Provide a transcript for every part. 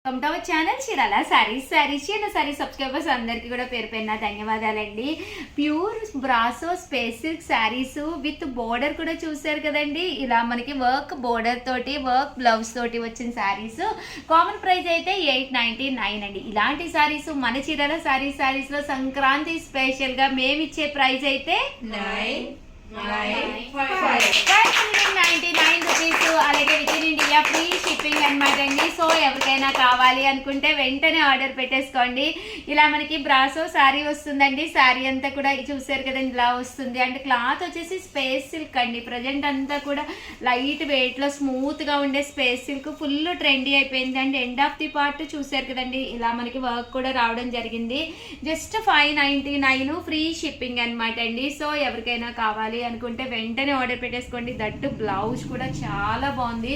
Welcome to our channel Chirala saris చిన్న sorry subscribers అందరికీ కూడా పేరు పేరున ధన్యవాదాలండి. Pure brasso space silk saris with border కూడా చూసారు కదండి. ఇలా మనకి వర్క్ బోర్డర్ తోటి వర్క్ బ్లౌజ్ తోటి వచ్చిన శారీస్ కామన్ ప్రైస్ అయితే 899 అండి. ఇలాంటి శారీస్ మన చీరాల సారీస్ లో సంక్రాంతి స్పెషల్ గా మేము ఇచ్చే ప్రైస్ అయితే 599 రూపీస్. అలాగే within India free shipping అనమాట అండి. సో ఎవరికైనా కావాలి అనుకుంటే వెంటనే ఆర్డర్ పెట్టేసుకోండి. ఇలా మనకి బ్రాసో శారీ వస్తుందండి. శారీ అంతా కూడా చూసారు కదండి ఇలా వస్తుంది. అంటే క్లాత్ వచ్చేసి స్పేస్ సిల్క్ అండి. ప్రజెంట్ అంతా కూడా లైట్ వెయిట్ లో స్మూత్ గా ఉండే స్పేస్ సిల్క్ ఫుల్ ట్రెండీ అయిపోయింది అండి. ఎండ్ ఆఫ్ ది పార్ట్ చూసారు కదండి ఇలా మనకి వర్క్ కూడా రావడం జరిగింది. జస్ట్ 599 ఫ్రీ షిప్పింగ్ అనమాట అండి. సో ఎవరికైనా కావాలి అనుకుంటే వెంటనే ఆర్డర్ పెట్టేసుకోండి. దట్టు బ్లౌజ్ కూడా చాలా బాగుంది.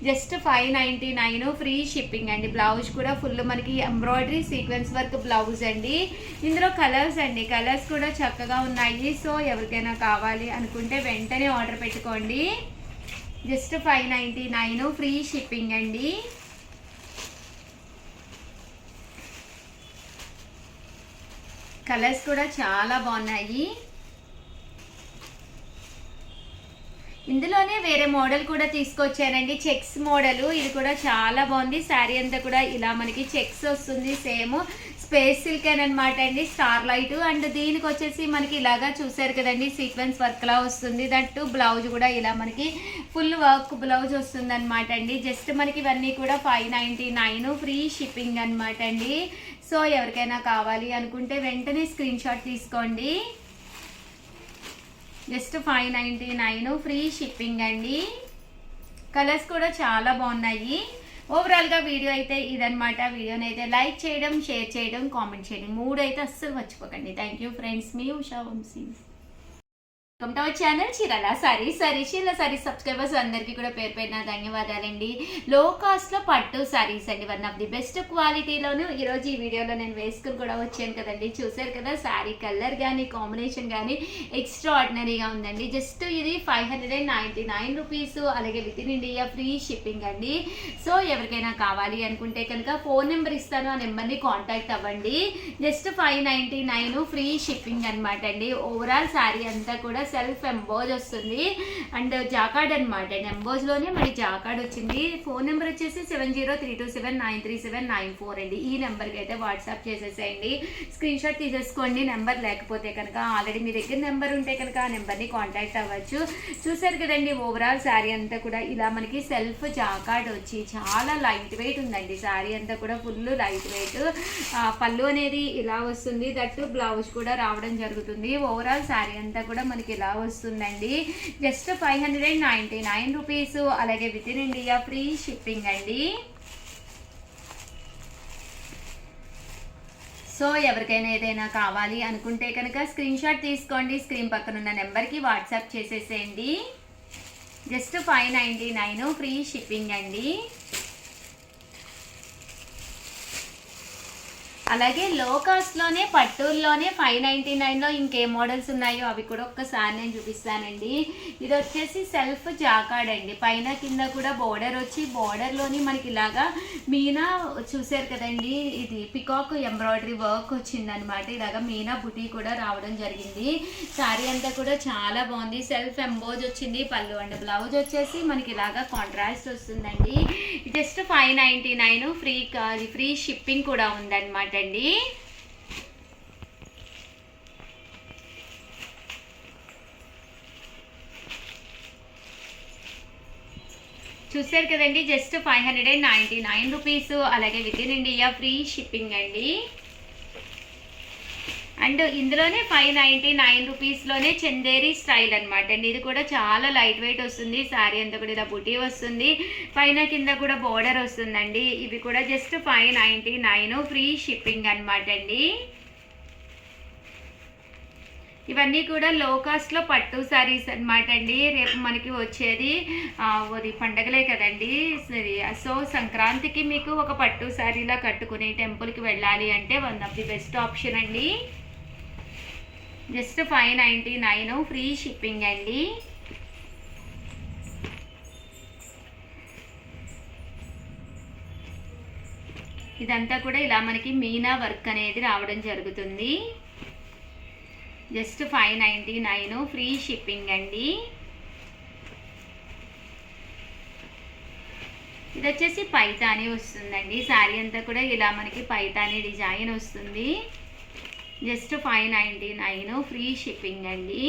జస్ట్ 599 ఫ్రీ షిప్పింగ్ అండి. బ్లౌజ్ కూడా ఫుల్ మనకి ఎంబ్రాయిడరీ సీక్వెన్స్ వర్క్ బ్లౌజ్ అండి. ఇందులో కలర్స్ అండి, కలర్స్ కూడా చక్కగా ఉన్నాయి. సో ఎవరికైనా కావాలి అనుకుంటే వెంటనే ఆర్డర్ పెట్టుకోండి. జస్ట్ 599 ఫ్రీ షిప్పింగ్ అండి. కలర్స్ కూడా చాలా బాగున్నాయి. ఇందులోనే వేరే మోడల్ కూడా తీసుకొచ్చానండి, చెక్స్ మోడల్. ఇది కూడా చాలా బాగుంది. శారీ అంతా కూడా ఇలా మనకి చెక్స్ వస్తుంది. సేమ్ స్పేస్ సిల్క్ అనమాట అండి, స్టార్ లైట్. అండ్ దీనికి వచ్చేసి మనకి ఇలాగా చూసారు కదండి సీక్వెన్స్ వర్క్ లా వస్తుంది. దట్టు బ్లౌజ్ కూడా ఇలా మనకి ఫుల్ వర్క్ బ్లౌజ్ వస్తుంది అనమాట అండి. జస్ట్ మనకి ఇవన్నీ కూడా 599 ఫ్రీ షిప్పింగ్ అనమాట అండి. సో ఎవరికైనా కావాలి అనుకుంటే వెంటనే స్క్రీన్ షాట్ తీసుకోండి. జస్ట్ 599 ఫ్రీ షిప్పింగ్ అండి. కలర్స్ కూడా చాలా బాగున్నాయి. ఓవరాల్గా వీడియో అయితే ఇదనమాట. వీడియోని అయితే లైక్ చేయడం, షేర్ చేయడం, కామెంట్ చేయడం 3 అయితే అస్సలు మర్చిపోకండి. థ్యాంక్ యూ ఫ్రెండ్స్, మీ Usha Vamshi. Welcome to our channel Chirala Chirala sarees subscribers అందరికీ కూడా పేరు పేరున ధన్యవాదాలండి. లో కాస్ట్ లో పట్టు సారీస్ అండి, వన్ ఆఫ్ ది బెస్ట్ క్వాలిటీలోను ఈరోజు ఈ వీడియోలో నేను వేసుకుని కూడా వచ్చాను కదండి. చూసారు కదా శారీ కలర్ కానీ కాంబినేషన్ కానీ ఎక్స్ట్రా ఆర్డినరీగా ఉందండి. జస్ట్ ఇది 599 రూపీస్. అలాగే within India free shipping అండి. సో ఎవరికైనా కావాలి అనుకుంటే కనుక ఫోన్ నెంబర్ ఇస్తాను, ఆ నెంబర్ని కాంటాక్ట్ అవ్వండి. జస్ట్ 599 ఫ్రీ షిప్పింగ్ అనమాట అండి. ఓవరాల్ శారీ అంతా కూడా సెల్ఫ్ ఎంబోజ్ వస్తుంది అండ్ జాకార్డ్ అనమాట అండి. ఎంబోజ్ లోనే మరి జాకార్డ్ వచ్చింది. ఫోన్ నెంబర్ వచ్చేసి 7032793794 అండి. ఈ నెంబర్కి అయితే వాట్సాప్ చేసేసేయండి. స్క్రీన్ షాట్ తీసేసుకోండి. నెంబర్ లేకపోతే కనుక ఆల్రెడీ మీ దగ్గర నెంబర్ ఉంటే కనుక ఆ నెంబర్ని కాంటాక్ట్ అవ్వచ్చు. చూసారు కదండి ఓవరాల్ శారీ అంతా కూడా ఇలా మనకి సెల్ఫ్ జాకార్డ్ వచ్చి చాలా లైట్ వెయిట్ ఉందండి. శారీ అంతా కూడా ఫుల్ లైట్ వెయిట్. పళ్ళు అనేది ఇలా వస్తుంది. దట్టు బ్లౌజ్ కూడా రావడం జరుగుతుంది. ఓవరాల్ శారీ అంతా కూడా మనకి ఇలా వస్తుందండి. Just 599 rupees. అలాగే within India free shipping అండి. సో ఎవరికైనా ఏదైనా కావాలి అనుకుంటే కనుక స్క్రీన్ షాట్ తీసుకోండి. స్క్రీన్ పక్కన ఉన్న నెంబర్కి వాట్సాప్ చేసేసేయండి. జస్ట్ 599 ఫ్రీ షిప్పింగ్ అండి. అలాగే లో కాస్ట్లోనే పట్టూరులోనే 599లో ఇంకేం మోడల్స్ ఉన్నాయో అవి కూడా ఒక్కసారి నేను చూపిస్తానండి. ఇది వచ్చేసి సెల్ఫ్ జాకార్డ్ అండి. పైన కింద కూడా బోర్డర్ వచ్చి బోర్డర్లోని మనకి ఇలాగా మీనా చూసారు కదండి, ఇది పికాక్ ఎంబ్రాయిడరీ వర్క్ వచ్చిందనమాట. ఇలాగా మీనా బుటీ కూడా రావడం జరిగింది. శారీ అంతా కూడా చాలా బాగుంది. సెల్ఫ్ ఎంబోజ్ వచ్చింది. పళ్ళు అండ్ బ్లౌజ్ వచ్చేసి మనకి ఇలాగా కాంట్రాస్ట్ వస్తుందండి. జస్ట్ 599 ఫ్రీ షిప్పింగ్ కూడా ఉందన్నమాట అండి. చూసారు కదండి జస్ట్ 599 రూపీస్. అలాగే within India free shipping అండి. అండ్ ఇందులోనే 599 రూపీస్లోనే చందేరి స్టైల్ అనమాట అండి. ఇది కూడా చాలా లైట్ వెయిట్ వస్తుంది. శారీ అంతా కూడా ఇలా బుటీ వస్తుంది. పైన కింద కూడా బోర్డర్ వస్తుందండి. ఇవి కూడా జస్ట్ 599 ఫ్రీ షిప్పింగ్ అనమాట అండి. ఇవన్నీ కూడా లో కాస్ట్లో పట్టు శారీస్ అనమాట అండి. రేపు మనకి వచ్చేది పండగలే కదండి. సో సంక్రాంతికి మీకు ఒక పట్టు శారీలా కట్టుకుని టెంపుల్కి వెళ్ళాలి అంటే one of the best option అండి. జస్ట్ 599 ఫ్రీ షిప్పింగ్ అండి. ఇదంతా కూడా ఇలా మనకి మీనా వర్క్ అనేది రావడం జరుగుతుంది. జస్ట్ 599 ఫ్రీ షిప్పింగ్ అండి. ఇది వచ్చేసి పైతాని వస్తుందండి. శారీ అంతా కూడా ఇలా మనకి పైతాని డిజైన్ వస్తుంది. జస్ట్ 599 ఫ్రీ షిప్పింగ్ అండి.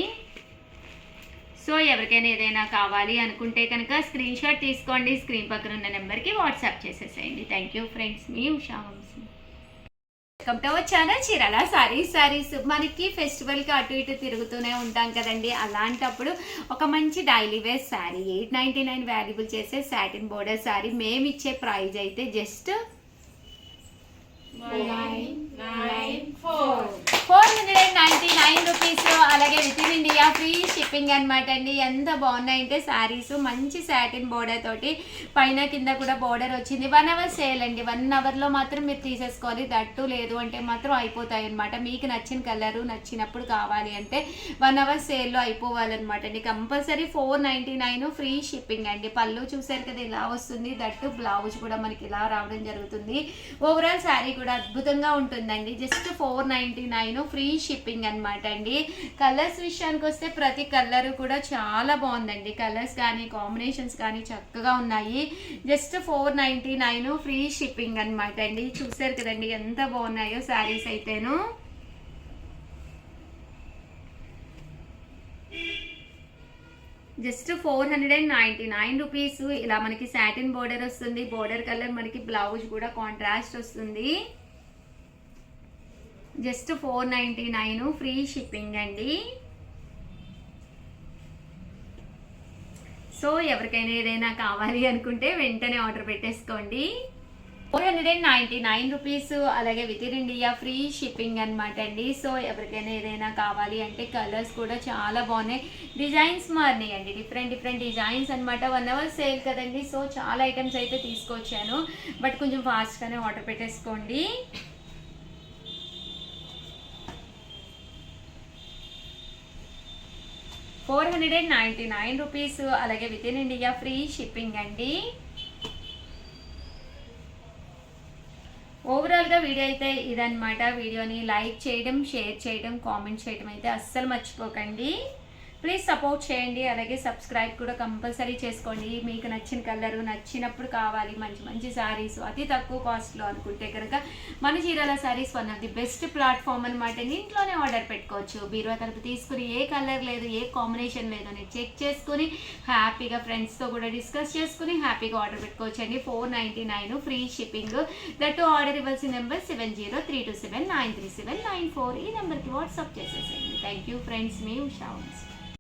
సో ఎవరికైనా ఏదైనా కావాలి అనుకుంటే కనుక స్క్రీన్ షాట్ తీసుకోండి, స్క్రీన్ పక్కన ఉన్న నెంబర్కి వాట్సాప్ చేసేసేయండి. థ్యాంక్ యూ ఫ్రెండ్స్, మీ Usha Vamshi. Welcome to our channel Chirala sarees. మనకి ఫెస్టివల్కి అటు ఇటు తిరుగుతూనే ఉంటాం కదండి. అలాంటప్పుడు ఒక మంచి డైలీ వేర్ శారీ 899 వాల్యుబుల్ చేసే సాటిన్ బోర్డర్ శారీ మేము ఇచ్చే ప్రైజ్ అయితే జస్ట్ 499 రూపీస్. అలాగే within India free shipping అనమాట అండి. ఎంత బాగున్నాయంటే శారీస్ మంచి సాటిన్ బోర్డర్ తోటి పైన కింద కూడా బోర్డర్ వచ్చింది. 1 అవర్ సేల్ అండి. 1 అవర్లో మాత్రం మీరు తీసేసుకోవాలి. దట్టు లేదు అంటే మాత్రం అయిపోతాయి అనమాట. మీకు నచ్చిన కలరు నచ్చినప్పుడు కావాలి అంటే 1 అవర్ సేల్లో అయిపోవాలన్నమాట అండి. కంపల్సరీ 499 ఫ్రీ షిప్పింగ్ అండి. పళ్ళు చూసారు కదా ఇలా వస్తుంది. దట్టు బ్లౌజ్ కూడా మనకి ఇలా రావడం జరుగుతుంది. ఓవరాల్ శారీ కూడా అద్భుతంగా ఉంటుందండి. జస్ట్ 499 ఫ్రీ షిప్పింగ్ అనమాట అండి. కలర్స్ విషయానికి వస్తే ప్రతి కలర్ కూడా చాలా బాగుందండి. కలర్స్ కానీ కాంబినేషన్స్ కానీ చక్కగా ఉన్నాయి. జస్ట్ 499 ఫ్రీ షిప్పింగ్ అనమాట అండి. చూసారు కదండి ఎంత బాగున్నాయో శారీస్ అయితేను. Just 499 rupees. ఇలా మనకి సాటిన్ బోర్డర్ వస్తుంది. బోర్డర్ కలర్ మనకి బ్లౌజ్ కూడా కాంట్రాస్ట్ వస్తుంది. జస్ట్ 499 ఫ్రీ షిప్పింగ్ అండి. సో ఎవరికైనా ఏదైనా కావాలి అనుకుంటే వెంటనే ఆర్డర్ పెట్టేసుకోండి. 499 రూపీస్. అలాగే within India free shipping అనమాట అండి. సో ఎవరికైనా ఏదైనా కావాలి అంటే కలర్స్ కూడా చాలా బాగున్నాయి. డిజైన్స్ మారినాయి అండి. డిఫరెంట్ డిజైన్స్ అనమాట. 1 అవర్ సేల్ కదండి. సో చాలా ఐటమ్స్ అయితే తీసుకొచ్చాను. బట్ కొంచెం ఫాస్ట్గానే ఆర్డర్ పెట్టేసుకోండి. $499 రూపీస్. అలాగే within India free shipping అండి. ఓవరాల్గా వీడియో అయితే ఇదన్నమాట. వీడియోని లైక్ చేయడం, షేర్ చేయడం, కామెంట్ చేయడం అయితే అస్సలు మర్చిపోకండి. ప్లీజ్ సపోర్ట్ చేయండి. అలాగే సబ్స్క్రైబ్ కూడా కంపల్సరీ చేసుకోండి. మీకు నచ్చిన కలరు నచ్చినప్పుడు కావాలి మంచి శారీస్ అతి తక్కువ కాస్ట్లో అనుకుంటే కనుక మన Chirala saris one of the best platform అనమాట. ఇంట్లోనే ఆర్డర్ పెట్టుకోవచ్చు. బీరువా తలుపు తీసుకుని ఏ కలర్ లేదు, ఏ కాంబినేషన్ లేదు అని చెక్ చేసుకుని హ్యాపీగా ఫ్రెండ్స్తో కూడా డిస్కస్ చేసుకుని హ్యాపీగా ఆర్డర్ పెట్టుకోవచ్చు అండి. 499 ఫ్రీ షిప్పింగ్. దట్టు ఆర్డర్ ఇవ్వాల్సిన నెంబర్ 7032793794. ఈ నెంబర్కి వాట్సాప్ చేసేసేయండి. థ్యాంక్ యూ ఫ్రెండ్స్, మీ ఉషా వంశీ.